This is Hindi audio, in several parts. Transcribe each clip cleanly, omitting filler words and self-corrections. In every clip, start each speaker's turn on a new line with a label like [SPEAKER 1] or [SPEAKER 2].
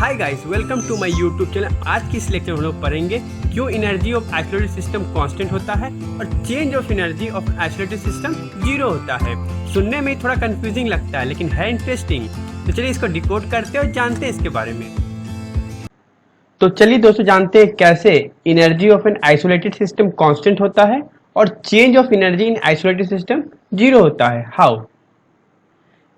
[SPEAKER 1] Hi guys, welcome to my YouTube channel. आज की इस लेक्चर में हम लोग पढ़ेंगे क्यों energy of isolated system constant होता है और change of energy of isolated system zero होता है। सुनने में थोड़ा कंफ्यूजिंग लगता है लेकिन है इंटरेस्टिंग। तो चलिए इसको डिकोड करते हैं और जानते हैं इसके बारे में। तो चलिए दोस्तों जानते हैं कैसे energy of an isolated system constant होता है और change of energy in isolated system zero होता है। हाउ?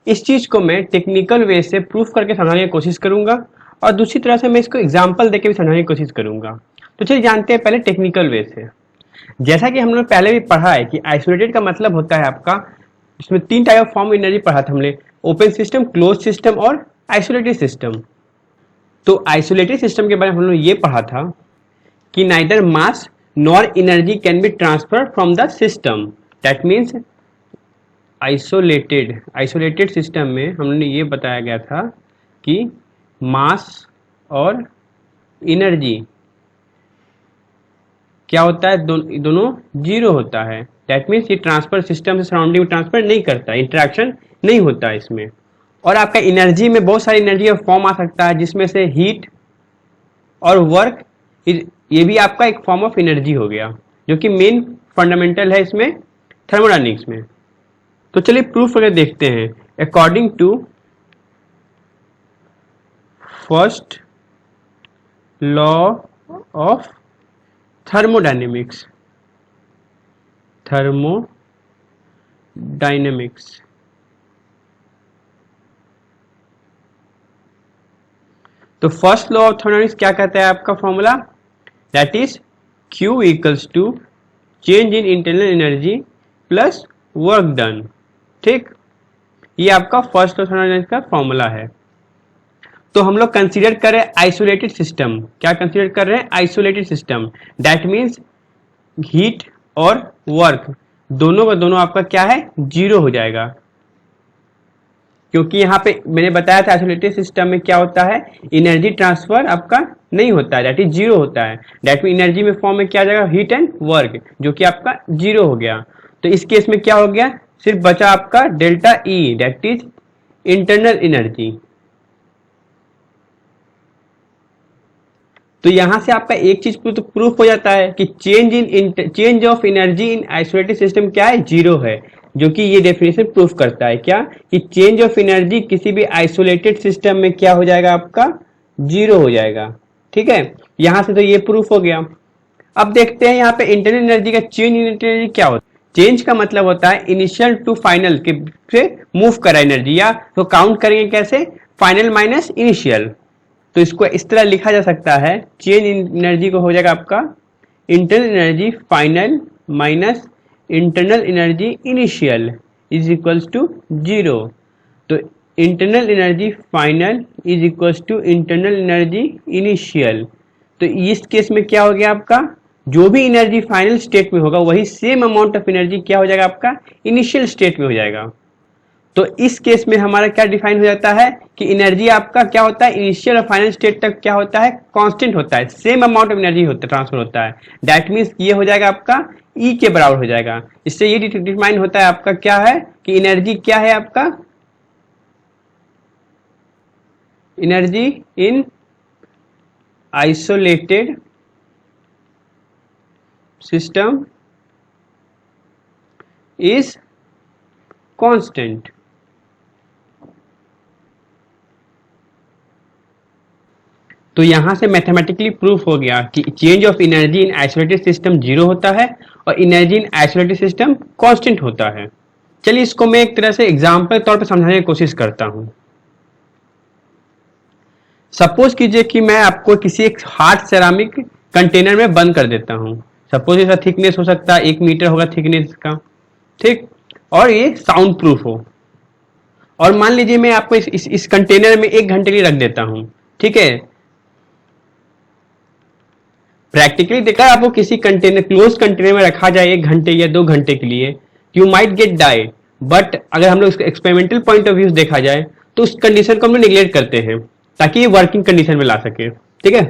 [SPEAKER 1] इस चीज को मैं टेक्निकल वे से प्रूफ करके समझाने की कोशिश करूंगा और दूसरी तरह से मैं इसको एग्जांपल देके भी समझाने की कोशिश करूंगा। तो चलिए जानते हैं पहले टेक्निकल वे से। जैसा कि हम लोग पहले भी पढ़ा है कि आइसोलेटेड का मतलब होता है आपका, इसमें तीन टाइप ऑफ फॉर्म एनर्जी पढ़ा था हमने, ओपन सिस्टम, क्लोज सिस्टम और आइसोलेटेड सिस्टम। तो आइसोलेटेड सिस्टम के बारे में हम लोग ये पढ़ा था कि neither mass nor energy can be transfer from the system. That means isolated system में हमने ये बताया गया था कि मास और एनर्जी क्या होता है, दोनों जीरो होता है। दैट मीन्स ये ट्रांसफर सिस्टम से सराउंडिंग में ट्रांसफर नहीं करता, इंटरेक्शन नहीं होता है इसमें। और आपका एनर्जी में बहुत सारी एनर्जी का फॉर्म आ सकता है, जिसमें से हीट और वर्क, ये भी आपका एक फॉर्म ऑफ एनर्जी हो गया, जो कि मेन फंडामेंटल है इसमें थर्मोडायनेमिक्स में। तो चलिए प्रूफ करके देखते हैं। According to first law of thermodynamics, तो फर्स्ट लॉ ऑफ थर्मोडायनेमिक्स क्या कहता है आपका formula? That is Q equals to change in internal energy plus work done. ठीक, ये आपका फर्स्ट लॉ ऑफ थर्मोडायनेमिक्स का फॉर्मूला है। तो हम लोग कंसीडर कर रहे हैं आइसोलेटेड सिस्टम। क्या कंसीडर कर रहे हैं? Isolated system. That means heat और वर्क दोनों का दोनों आपका क्या है, जीरो हो जाएगा। क्योंकि यहाँ पे मैंने बताया था आइसोलेटेड सिस्टम में क्या होता है, एनर्जी ट्रांसफर आपका नहीं होता है, दैट इज जीरो होता है। दैट मीन एनर्जी में फॉर्म में क्या आ जाएगा, हीट एंड वर्क, जो कि आपका जीरो हो गया। तो इस केस में क्या हो गया, सिर्फ बचा आपका delta E, that is internal energy. तो यहां से आपका एक चीज तो प्रूफ हो जाता है कि change of energy in isolated system क्या है, जीरो है। जो कि ये डेफिनेशन प्रूफ करता है क्या, कि चेंज ऑफ एनर्जी किसी भी आइसोलेटेड सिस्टम में क्या हो जाएगा, आपका जीरो हो जाएगा। ठीक है, यहां से तो ये प्रूफ हो गया। अब देखते हैं यहाँ पे इंटरनल एनर्जी का चेंज इन इंटरनल एनर्जी क्या होता है। चेंज का मतलब होता है इनिशियल टू फाइनल के से मूव करा एनर्जी, या तो काउंट करेंगे कैसे, फाइनल माइनस इनिशियल। तो इसको इस तरह लिखा जा सकता है, चेंज इन एनर्जी को हो जाएगा आपका internal energy final minus internal energy initial is equals to zero. तो internal energy final is equals to internal energy initial. तो इस केस में क्या हो गया आपका, जो भी एनर्जी फाइनल स्टेट में होगा वही सेम अमाउंट ऑफ एनर्जी क्या हो जाएगा आपका, इनिशियल स्टेट में हो जाएगा। तो इस केस में हमारा क्या डिफाइन हो जाता है कि एनर्जी आपका क्या होता है, इनिशियल और फाइनल स्टेट तक क्या होता है, कांस्टेंट होता है, सेम अमाउंट ऑफ एनर्जी होता है, ट्रांसफर होता है। दैट मीन्स ये हो जाएगा आपका E के बराबर हो जाएगा। इससे ये डिफाइन होता है आपका क्या है, कि एनर्जी क्या है आपका, energy in isolated system is constant. तो यहां से मैथमेटिकली प्रूफ हो गया कि change of energy in isolated system zero होता है और energy in isolated system constant होता है। चलिए इसको मैं एक तरह से एग्जांपल के तौर पर समझाने की कोशिश करता हूं। सपोज कीजिए कि मैं आपको किसी एक हार्ड सेरामिक कंटेनर में बंद कर देता हूं। सपोज इसका थिकनेस हो सकता है 1 मीटर होगा थिकनेस का, ठीक, और ये साउंड प्रूफ हो। और मान लीजिए मैं आपको इस कंटेनर में 1 घंटे के लिए रख देता हूं। ठीक है, प्रैक्टिकली देखा, आपको किसी कंटेनर, क्लोज कंटेनर में रखा जाए 1 घंटे या 2 घंटे के लिए, you might get die. But अगर हम लोग इसका एक्सपेरिमेंटल पॉइंट ऑफ व्यू देखा जाए तो उस कंडीशन को हम लोग निगलेक्ट करते हैं ताकि ये वर्किंग कंडीशन में ला सके। ठीक है,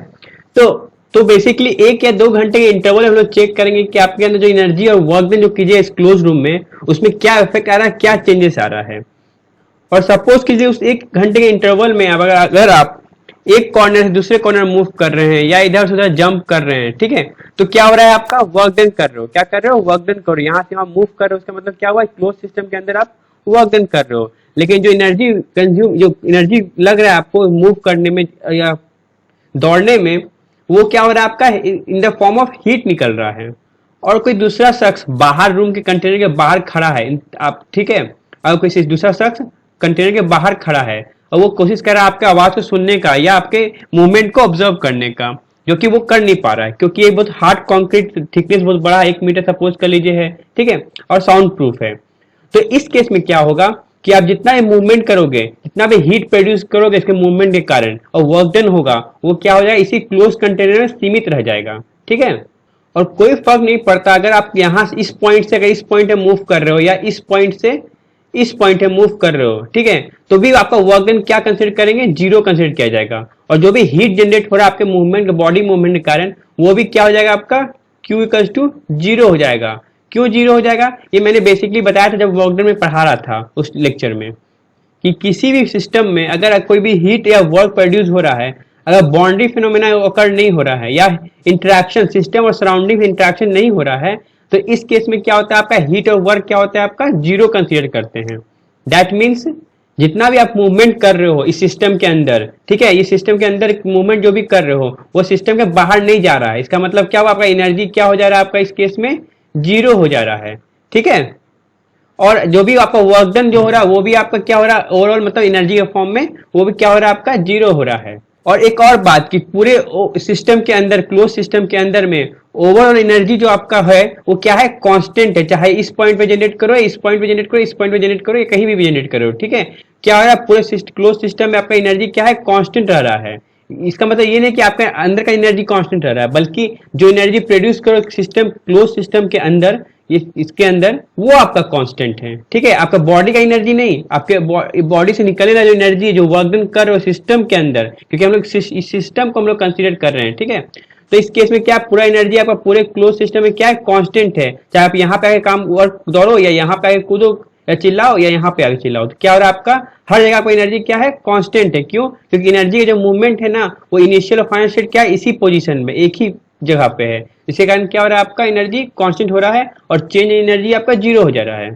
[SPEAKER 1] तो बेसिकली 1 या 2 घंटे के इंटरवल हम लोग चेक करेंगे कि आपके अंदर जो एनर्जी और वर्क डन जो कीजिए इस क्लोज रूम में, उसमें क्या इफेक्ट आ रहा है, क्या चेंजेस आ रहा है। और सपोज कीजिए उस 1 घंटे के इंटरवल में अगर आप एक कॉर्नर से दूसरे कॉर्नर मूव कर रहे हैं या इधर से उधर जंप कर रहे हैं, ठीक है, तो क्या हो रहा है आपका वर्क डन कर रहे हो, क्या कर रहे हो वर्क डन कर रहे हो, यहाँ से वहां मूव कर रहे हो, उसका मतलब क्या हुआ क्लोज सिस्टम के अंदर आप वर्क डन कर रहे हो। लेकिन जो एनर्जी कंज्यूम, जो एनर्जी लग रहा है आपको मूव करने में या दौड़ने में, वो क्या हो रहा है आपका in the form of heat निकल रहा है। और कोई दूसरा शख्स बाहर रूम के कंटेनर के बाहर खड़ा है, आप ठीक है, और कोई दूसरा शख्स कंटेनर के बाहर खड़ा है और वो कोशिश कर रहा है आपके आवाज को सुनने का या आपके मूवमेंट को ऑब्जर्व करने का, जो कि वो कर नहीं पा रहा है क्योंकि ये बहुत हार्ड कंक्रीट थिकनेस बहुत बड़ा 1 मीटर सपोज कर लीजिए है, ठीक है, और साउंड प्रूफ है। तो इस केस में क्या होगा कि आप जितना भी मूवमेंट करोगे, जितना भी हीट प्रोड्यूस करोगे इसके मूवमेंट के कारण और वर्क डन होगा, वो क्या हो जाएगा इसी क्लोज कंटेनर में सीमित रह जाएगा, ठीक है। और कोई फर्क नहीं पड़ता अगर आप यहाँ इस पॉइंट से अगर इस पॉइंट पे मूव कर रहे हो या इस पॉइंट से इस पॉइंट पे मूव कर रहे हो, ठीक है, तो भी आपका वर्क डन क्या कंसिडर करेंगे, जीरो कंसिडर किया जाएगा। और जो भी हीट जनरेट हो रहा है आपके मूवमेंट बॉडी मूवमेंट के कारण, वो भी क्या हो जाएगा आपका Q इक्वल्स टू जीरो हो जाएगा। क्यों जीरो हो जाएगा, ये मैंने बेसिकली बताया था जब वर्क डन में पढ़ा रहा था उस लेक्चर में, कि किसी भी सिस्टम में अगर कोई भी हीट या वर्क प्रोड्यूस हो रहा है, अगर बाउंड्री फिनोमेना ओकर नहीं हो रहा है या इंटरेक्शन सिस्टम और सराउंडिंग इंटरेक्शन नहीं हो रहा है, तो इस केस में क्या होता है आपका हीट और वर्क क्या होता है आपका जीरो कंसीडर करते हैं। दैट मीन्स जितना भी आप मूवमेंट कर रहे हो इस सिस्टम के अंदर, ठीक है, ये सिस्टम के अंदर मूवमेंट जो भी कर रहे हो वो सिस्टम के बाहर नहीं जा रहा है, इसका मतलब क्या हुआ आपका एनर्जी क्या हो जा रहा है आपका इस केस में जीरो हो जा रहा है, ठीक है। और जो भी आपका वर्क डन जो हो रहा है वो भी आपका क्या हो रहा है ओवरऑल मतलब एनर्जी के फॉर्म में वो भी क्या हो रहा है आपका जीरो हो रहा है। और एक और बात कि पूरे सिस्टम के अंदर क्लोज सिस्टम के अंदर में ओवरऑल एनर्जी जो आपका है वो क्या है कांस्टेंट है, चाहे इस पॉइंट पे जनरेट करो, इस पॉइंट पे जनरेट करो, इस पॉइंट पे जनरेट करो या कहीं भी जनरेट करो, ठीक है, क्या हो रहा है पूरे क्लोज सिस्टम में आपका एनर्जी क्या है कांस्टेंट रह रहा है। इसका मतलब ये नहीं कि आपके अंदर का एनर्जी कांस्टेंट रह रहा है, बल्कि जो एनर्जी प्रोड्यूस करो सिस्टम क्लोज सिस्टम के अंदर ये इसके अंदर वो आपका कांस्टेंट है, ठीक है, आपका बॉडी का एनर्जी नहीं, आपके बॉडी से निकलने वाला जो एनर्जी है जो वर्क डन कर रहे हो सिस्टम के अंदर, क्योंकि हम लोग इस सिस्टम को हम लोग कंसीडर कर रहे हैं, ठीक है। तो इस केस में क्या पूरा एनर्जी आपका पूरे क्लोज सिस्टम में क्या है कांस्टेंट है, चाहे आप यहाँ पे आके काम वर्क दौड़ो या यहाँ पे आके कूदो या चिल्लाओ या यहाँ पे आके चिल्लाओ, तो क्या हो रहा है आपका हर जगह पर एनर्जी क्या है कांस्टेंट है। क्यों, क्योंकि एनर्जी का जो मूवमेंट है ना वो इनिशियल और फाइनल स्टेट क्या है इसी पोजीशन में एक ही जगह पे है, इसके कारण क्या हो रहा है आपका एनर्जी कांस्टेंट हो रहा है और चेंज एनर्जी आपका जीरो हो जा रहा है।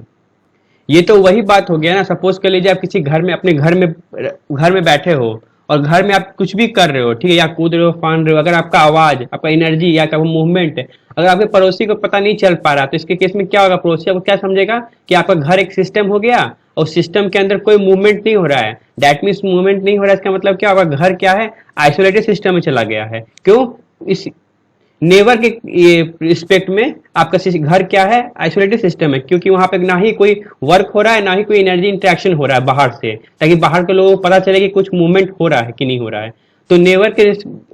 [SPEAKER 1] ये तो वही बात हो गया ना, सपोज कर लीजिए आप किसी घर में अपने घर में बैठे हो और घर में आप कुछ भी कर रहे हो, ठीक है, या कूद रहे हो फान रहे हो, अगर आपका आवाज आपका एनर्जी या आपका मूवमेंट अगर आपके पड़ोसी को पता नहीं चल पा रहा तो इसके केस में क्या होगा, पड़ोसी आपको क्या समझेगा कि आपका घर एक सिस्टम हो गया और सिस्टम के अंदर कोई मूवमेंट नहीं हो रहा है। दैट मीन्स मूवमेंट नहीं हो रहा है, इसका मतलब क्या होगा घर क्या है आइसोलेटेड सिस्टम में चला गया है। क्यों, इस नेवर के ये रिस्पेक्ट में आपका घर क्या है आइसोलेटेड सिस्टम है, क्योंकि वहां पे ना ही कोई वर्क हो रहा है ना ही कोई एनर्जी इंटरेक्शन हो रहा है बाहर से, ताकि बाहर के लोगों को पता चले कि कुछ मूवमेंट हो रहा है कि नहीं हो रहा है। तो नेवर के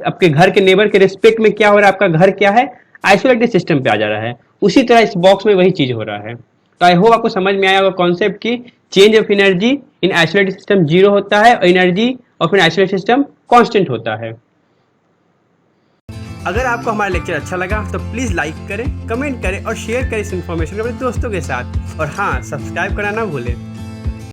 [SPEAKER 1] आपके घर के नेबर के रिस्पेक्ट में क्या हो रहा है आपका घर क्या है आइसोलेटेड सिस्टम पे आ जा रहा है। उसी तरह इस बॉक्स में वही चीज हो रहा है। तो आई होप आपको समझ में आया होगा कॉन्सेप्ट की change of energy in isolated system zero होता है और energy of an isolated system constant होता है। अगर आपको हमारा लेक्चर अच्छा लगा तो प्लीज़ लाइक करें, कमेंट करें और शेयर करें इस इन्फॉर्मेशन को अपने दोस्तों के साथ। और हाँ, सब्सक्राइब करना ना भूलें।